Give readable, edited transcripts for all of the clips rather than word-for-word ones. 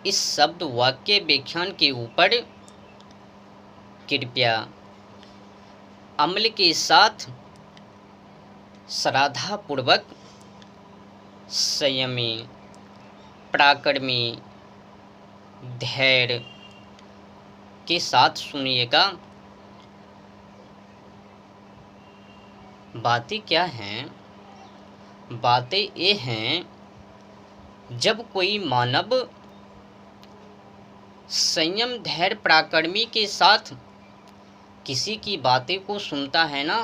इस शब्द वाक्य व्याख्यान के ऊपर कृपया अमल के साथ श्रद्धापूर्वक, संयमी, पराक्रमी, धैर्य के साथ सुनिएगा। बातें क्या हैं? बातें ये हैं, जब कोई मानव संयम, धैर्य, पराक्रमी के साथ किसी की बातें को सुनता है ना,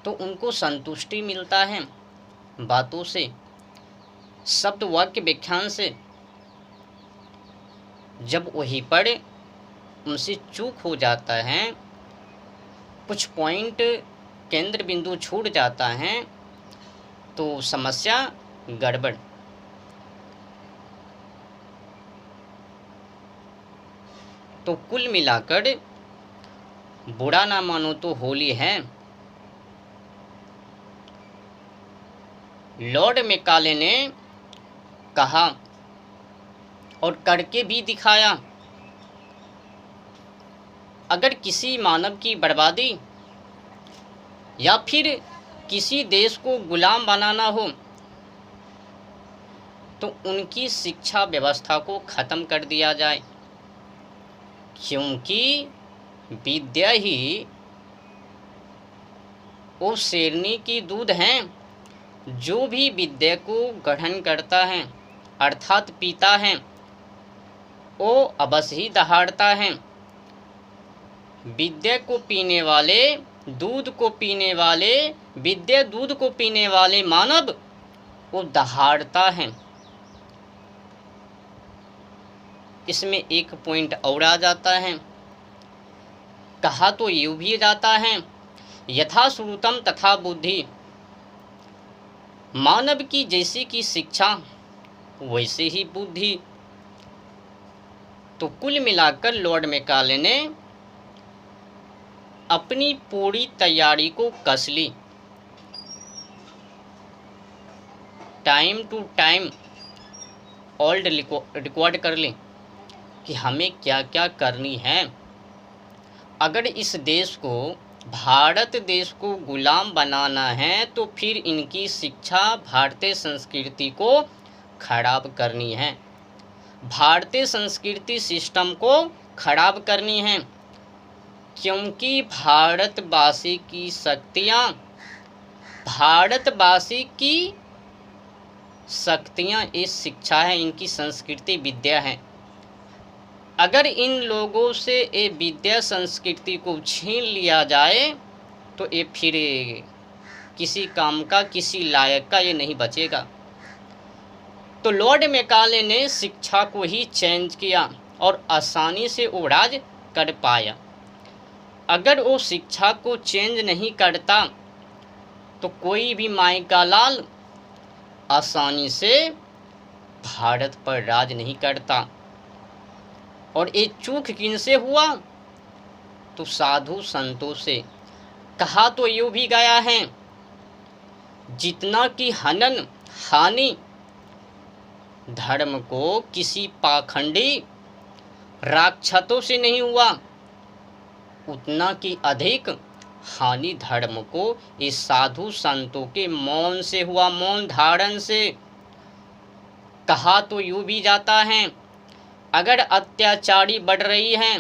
तो उनको संतुष्टि मिलता है बातों से, शब्द वाक्य व्याख्यान से। जब वहीं पर उनसे चूक हो जाता है, कुछ पॉइंट केंद्र बिंदु छूट जाता है, तो समस्या गड़बड़। तो कुल मिलाकर बुरा ना मानो तो होली है। लॉर्ड मैकाले ने कहा और करके भी दिखाया, अगर किसी मानव की बर्बादी या फिर किसी देश को गुलाम बनाना हो तो उनकी शिक्षा व्यवस्था को ख़त्म कर दिया जाए, क्योंकि विद्या ही वो शेरनी की दूध हैं। जो भी विद्या को ग्रहण करता है अर्थात पीता है, वो अवश्य ही दहाड़ता है। विद्या को पीने वाले, दूध को पीने वाले, विद्या दूध को पीने वाले मानव वो दहाड़ता है। इसमें एक पॉइंट और आ जाता है, कहा तो यूँ भी जाता है, यथा श्रुतम तथा बुद्धि। मानव की जैसी की शिक्षा वैसे ही बुद्धि। तो कुल मिलाकर लॉर्ड मैकाले ने अपनी पूरी तैयारी को कस ली। Time to time old record कर ली कि हमें क्या क्या करनी है। अगर इस देश को, भारत देश को गुलाम बनाना है तो फिर इनकी शिक्षा, भारतीय संस्कृति को खराब करनी है, भारतीय संस्कृति सिस्टम को खराब करनी है। क्योंकि भारतवासी की शक्तियाँ, भारतवासी की शक्तियाँ इस शिक्षा है, इनकी संस्कृति विद्या है। अगर इन लोगों से ये विद्या संस्कृति को छीन लिया जाए तो ये फिर किसी काम का, किसी लायक का ये नहीं बचेगा। तो लॉर्ड मैकाले ने शिक्षा को ही चेंज किया और आसानी से वो राज कर पाया। अगर वो शिक्षा को चेंज नहीं करता तो कोई भी माई का लाल आसानी से भारत पर राज नहीं करता। और ये चूक किनसे हुआ? तो साधु संतों से। कहा तो यूँ भी गया है, जितना की हनन हानि धर्म को किसी पाखंडी राक्षसों से नहीं हुआ, उतना की अधिक हानि धर्म को इस साधु संतों के मौन से हुआ, मौन धारण से। कहा तो यूँ भी जाता है, अगर अत्याचारी बढ़ रही हैं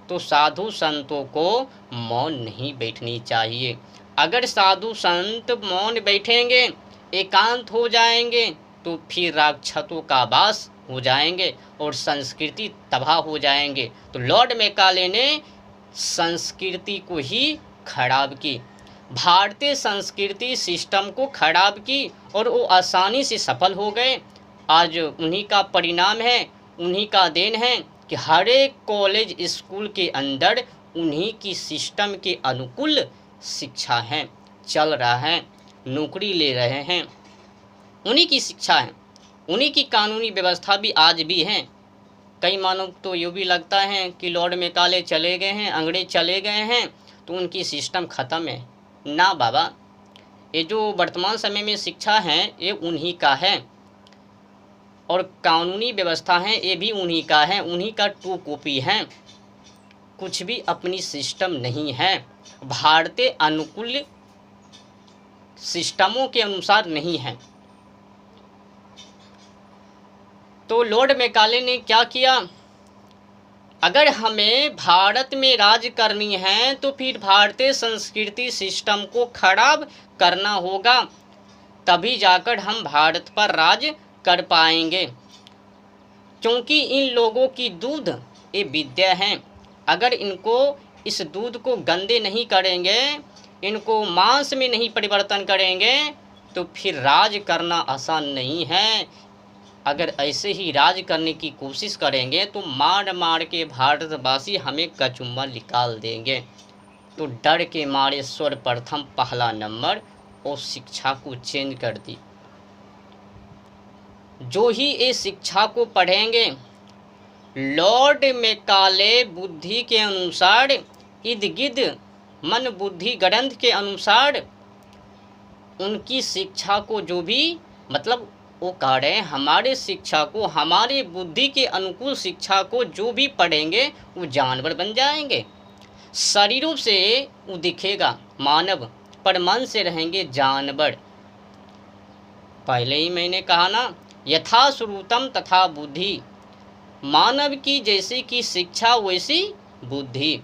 तो साधु संतों को मौन नहीं बैठनी चाहिए। अगर साधु संत मौन बैठेंगे, एकांत हो जाएंगे, तो फिर राक्षसों का वास हो जाएंगे और संस्कृति तबाह हो जाएंगे। तो लॉर्ड मैकाले ने संस्कृति को ही खराब की, भारतीय संस्कृति सिस्टम को खराब की और वो आसानी से सफल हो गए। आज उन्हीं का परिणाम है, उन्हीं का देन है कि हर एक कॉलेज स्कूल के अंदर उन्हीं की सिस्टम के अनुकूल शिक्षा है, चल रहा है, नौकरी ले रहे हैं, उन्हीं की शिक्षा है, उन्हीं की कानूनी व्यवस्था भी आज भी है। कई मानव तो ये भी लगता है कि लॉर्ड मैकाले चले गए हैं, अंग्रेज चले गए हैं तो उनकी सिस्टम ख़त्म है। ना बाबा, ये जो वर्तमान समय में शिक्षा है ये उन्हीं का है। और कानूनी व्यवस्था है ये भी उन्हीं का है, उन्हीं का टू कॉपी है। कुछ भी अपनी सिस्टम नहीं है, भारतीय अनुकूल सिस्टमों के अनुसार नहीं है। तो लॉर्ड मैकाले ने क्या किया, अगर हमें भारत में राज करनी है तो फिर भारतीय संस्कृति सिस्टम को खराब करना होगा, तभी जाकर हम भारत पर राज कर पाएंगे। क्योंकि इन लोगों की दूध ये विद्या है, अगर इनको इस दूध को गंदे नहीं करेंगे, इनको मांस में नहीं परिवर्तन करेंगे तो फिर राज करना आसान नहीं है। अगर ऐसे ही राज करने की कोशिश करेंगे तो मार मार के भारतवासी हमें कचुम्मा निकाल देंगे। तो डर के मारे सर्वप्रथम पहला नंबर और शिक्षा को चेंज कर दी। जो ही ये शिक्षा को पढ़ेंगे, लॉर्ड मैकाले बुद्धि के अनुसार, इर्द गिर्द मन बुद्धि ग्रंथ के अनुसार उनकी शिक्षा को जो भी मतलब वो कह रहे हैं, हमारे शिक्षा को, हमारे बुद्धि के अनुकूल शिक्षा को जो भी पढ़ेंगे वो जानवर बन जाएंगे। शरीरों से वो दिखेगा मानव, पर मन से रहेंगे जानवर। पहले ही मैंने कहा ना, यथा श्रुतम तथा बुद्धि, मानव की जैसी की शिक्षा वैसी बुद्धि।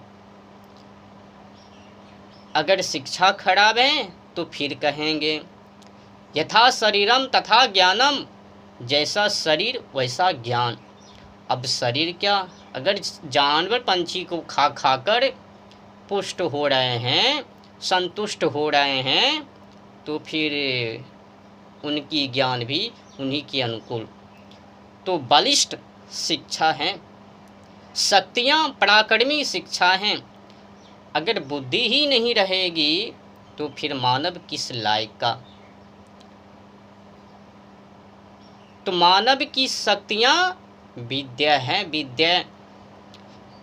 अगर शिक्षा खराब है तो फिर कहेंगे यथा शरीरम तथा ज्ञानम, जैसा शरीर वैसा ज्ञान। अब शरीर क्या, अगर जानवर पंछी को खा खा कर पुष्ट हो रहे हैं, संतुष्ट हो रहे हैं, तो फिर उनकी ज्ञान भी उन्हीं के अनुकूल। तो बलिष्ठ शिक्षा है, शक्तियाँ पराक्रमी शिक्षा हैं। अगर बुद्धि ही नहीं रहेगी तो फिर मानव किस लायक का। तो मानव की शक्तियाँ विद्या है, विद्या।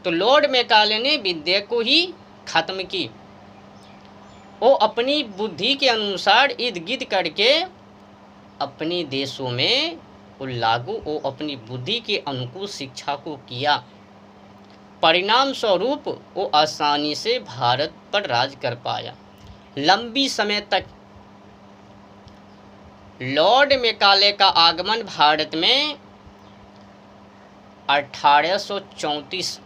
तो लॉर्ड मैकाले ने विद्या को ही खत्म की। वो अपनी बुद्धि के अनुसार इर्द गिर्द करके अपने देशों में वो लागू, वो अपनी बुद्धि के अनुकूल शिक्षा को किया। परिणाम स्वरूप वो आसानी से भारत पर राज कर पाया लंबी समय तक। लॉर्ड मैकाले का आगमन भारत में 1834,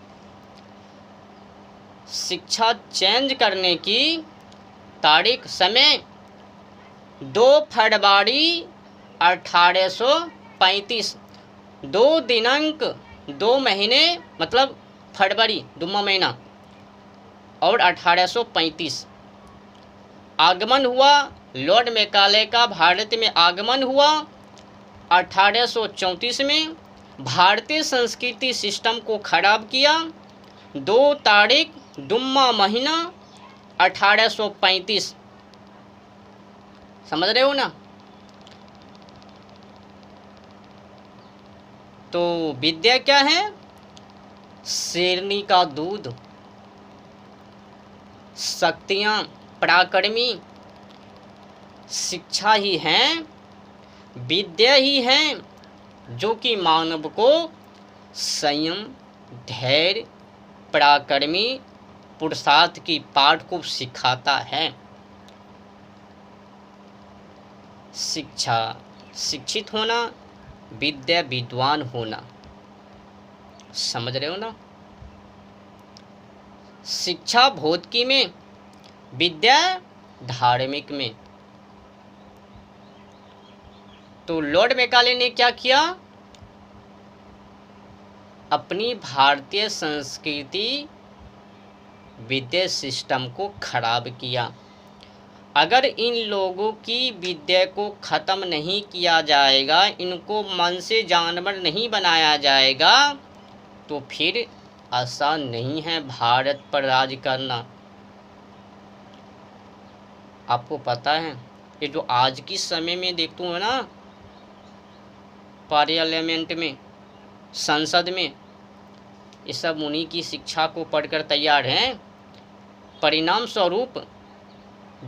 शिक्षा चेंज करने की तारीख समय 2 फरवरी 1835, 2 दिनांक 2 महीने मतलब फरवरी 2वां महीना और 1835 आगमन हुआ। लॉर्ड मैकाले का भारत में आगमन हुआ 1834 में। भारतीय संस्कृति सिस्टम को खराब किया। 2 तारीख 2वां महीना 1835, समझ रहे हो ना। तो विद्या क्या है, शेरनी का दूध। शक्तियाँ पराक्रमी शिक्षा ही हैं, विद्या ही हैं जो कि मानव को संयम, धैर्य, पराक्रमी पुरुषार्थ की पाठ को सिखाता है। शिक्षा शिक्षित होना, विद्या विद्वान होना, समझ रहे हो ना। शिक्षा भौतिकी में, विद्या धार्मिक में। तो लॉर्ड मैकाले ने क्या किया, अपनी भारतीय संस्कृति विद्या सिस्टम को खराब किया। अगर इन लोगों की विद्या को ख़त्म नहीं किया जाएगा, इनको मन से जानवर नहीं बनाया जाएगा, तो फिर आसान नहीं है भारत पर राज करना। आपको पता है, ये जो आज की समय में देखते हो ना, पार्लियामेंट में, संसद में, ये सब उन्हीं की शिक्षा को पढ़कर तैयार हैं। परिणाम स्वरूप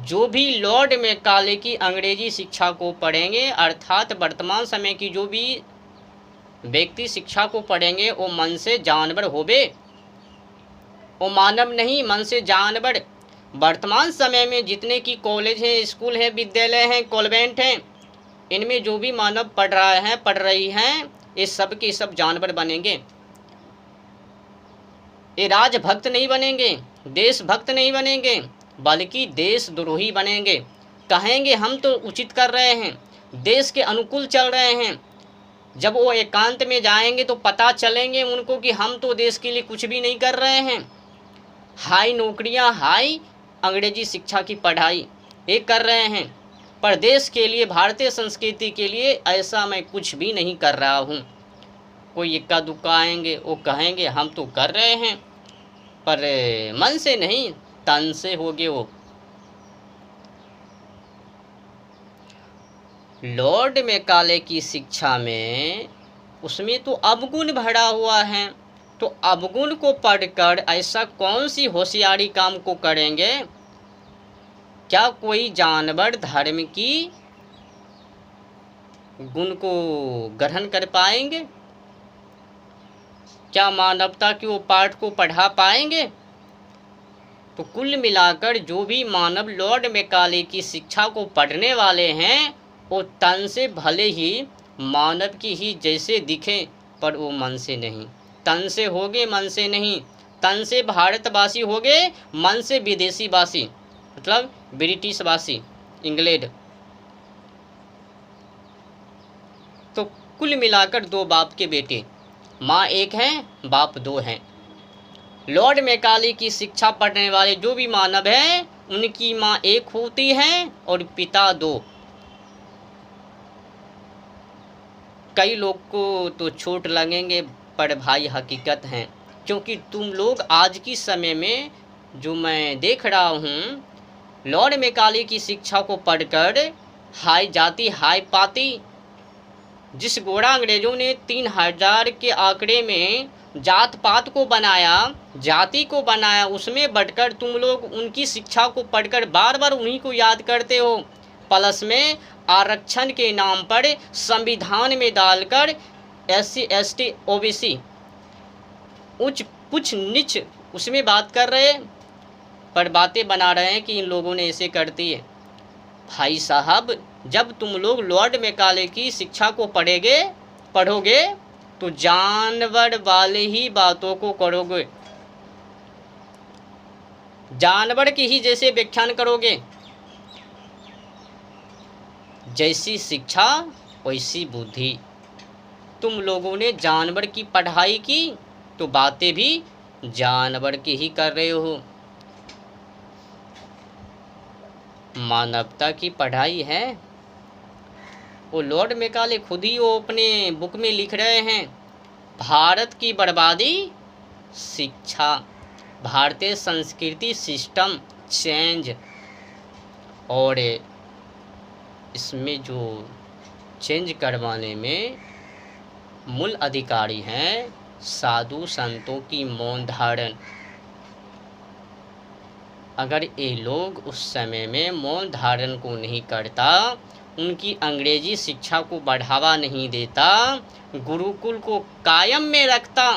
जो भी लॉर्ड मैकाले की अंग्रेजी शिक्षा को पढ़ेंगे, अर्थात वर्तमान समय की जो भी व्यक्ति शिक्षा को पढ़ेंगे वो मन से जानवर होवे, वो मानव नहीं, मन से जानवर। वर्तमान समय में जितने की कॉलेज हैं, स्कूल हैं, विद्यालय हैं, कॉन्वेंट हैं, इनमें जो भी मानव पढ़ रहा है, पढ़ रही हैं, ये सब के सब जानवर बनेंगे। ये राजभक्त नहीं बनेंगे, देशभक्त नहीं बनेंगे, बल्कि देशद्रोही बनेंगे। कहेंगे हम तो उचित कर रहे हैं, देश के अनुकूल चल रहे हैं। जब वो एकांत में जाएंगे तो पता चलेंगे उनको कि हम तो देश के लिए कुछ भी नहीं कर रहे हैं। हाई नौकरियां, हाई अंग्रेजी शिक्षा की पढ़ाई ये कर रहे हैं, पर देश के लिए, भारतीय संस्कृति के लिए ऐसा मैं कुछ भी नहीं कर रहा हूँ। कोई इक्का दुक्का आएंगे, वो कहेंगे हम तो कर रहे हैं, पर मन से नहीं, तन से होगे वो। लॉर्ड मैकाले की शिक्षा में, उसमें तो अवगुण भरा हुआ है। तो अवगुण को पढ़कर ऐसा कौन सी होशियारी काम को करेंगे? क्या कोई जानवर धर्म की गुण को ग्रहण कर पाएंगे? क्या मानवता के वो पाठ को पढ़ा पाएंगे? तो कुल मिलाकर जो भी मानव लॉर्ड मैकाले की शिक्षा को पढ़ने वाले हैं, वो तन से भले ही मानव की ही जैसे दिखें, पर वो मन से नहीं। तन से होगे, मन से नहीं। तन से भारतवासी होगे, मन से विदेशीवासी, मतलब ब्रिटिशवासी, इंग्लैंड। तो कुल मिलाकर दो बाप के बेटे, माँ एक है, बाप दो हैं। लॉर्ड मैकाले की शिक्षा पढ़ने वाले जो भी मानव हैं, उनकी माँ एक होती है और पिता दो। कई लोग को तो छोट लगेंगे, पर भाई हकीकत हैं। क्योंकि तुम लोग आज की समय में जो मैं देख रहा हूँ, लॉर्ड मैकाले की शिक्षा को पढ़कर हाई जाति, हाई पाति, जिस गोरा अंग्रेजों ने 3000 के आंकड़े में जात पात को बनाया, जाति को बनाया, उसमें बढ़कर तुम लोग उनकी शिक्षा को पढ़कर बार बार उन्हीं को याद करते हो। प्लस में आरक्षण के नाम पर संविधान में डालकर SC ST OBC उच्च पुच्छ नीच उसमें बात कर रहे, पर बातें बना रहे हैं कि इन लोगों ने ऐसे कर दिए। भाई साहब, जब तुम लोग लॉर्ड मैकाले की शिक्षा को पढ़ोगे तो जानवर वाले ही बातों को करोगे, जानवर की ही जैसे व्याख्यान करोगे। जैसी शिक्षा वैसी बुद्धि। तुम लोगों ने जानवर की पढ़ाई की तो बातें भी जानवर की ही कर रहे हो। मानवता की पढ़ाई है वो लॉर्ड मैकाले खुद ही वो अपने बुक में लिख रहे हैं। भारत की बर्बादी शिक्षा, भारतीय संस्कृति सिस्टम चेंज, और इसमें जो चेंज करवाने में मूल अधिकारी हैं साधु संतों की मौन धारण। अगर ये लोग उस समय में मौन धारण को नहीं करता, उनकी अंग्रेजी शिक्षा को बढ़ावा नहीं देता, गुरुकुल को कायम में रखता,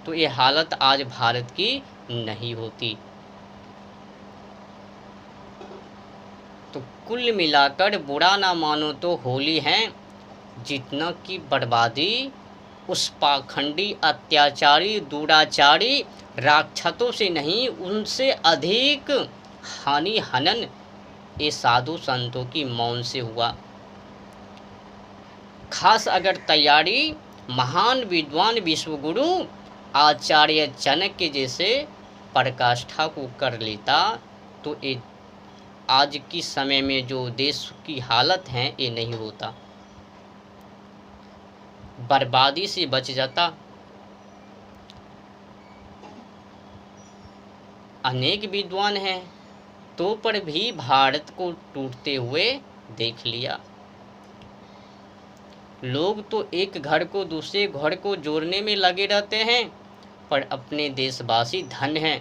तो ये हालत आज भारत की नहीं होती। तो कुल मिलाकर बुरा ना मानो तो होली है, जितना की बर्बादी उस पाखंडी, अत्याचारी, दुराचारी राक्षसों से नहीं, उनसे अधिक हानि हनन ये साधु संतों की मौन से हुआ। खास अगर तैयारी महान विद्वान विश्वगुरु आचार्य चाणक्य जैसे पराकाष्ठा को कर लेता, तो ये आज की समय में जो देश की हालत है ये नहीं होता, बर्बादी से बच जाता। अनेक विद्वान हैं तो पर भी भारत को टूटते हुए देख लिया। लोग तो एक घर को दूसरे घर को जोड़ने में लगे रहते हैं, पर अपने देशवासी धन हैं,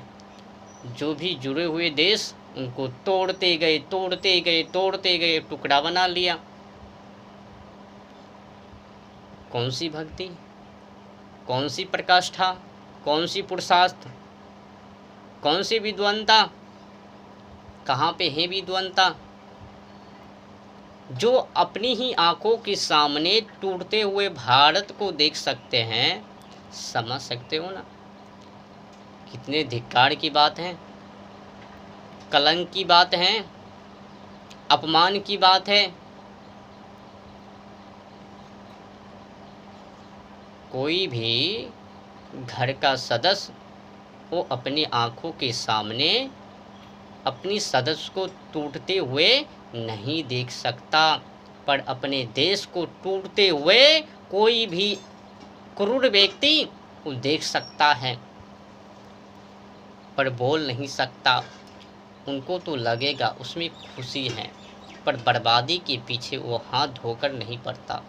जो भी जुड़े हुए देश उनको तोड़ते गए, तोड़ते गए, तोड़ते गए, टुकड़ा बना लिया। कौन सी भक्ति, कौन सी प्रकाष्ठा, कौन सी पुरुषार्थ, कौन सी विद्वंता, कहाँ पे है विद्वंता? जो अपनी ही आंखों के सामने टूटते हुए भारत को देख सकते हैं, समझ सकते हो ना कितने धिक्कार की बात है, कलंक की बात है, अपमान की बात है। कोई भी घर का सदस्य वो अपनी आंखों के सामने अपनी सदस्य को टूटते हुए नहीं देख सकता, पर अपने देश को टूटते हुए कोई भी क्रूर व्यक्ति वो देख सकता है, पर बोल नहीं सकता। उनको तो लगेगा उसमें खुशी है, पर बर्बादी के पीछे वो हाथ धोकर नहीं पड़ता।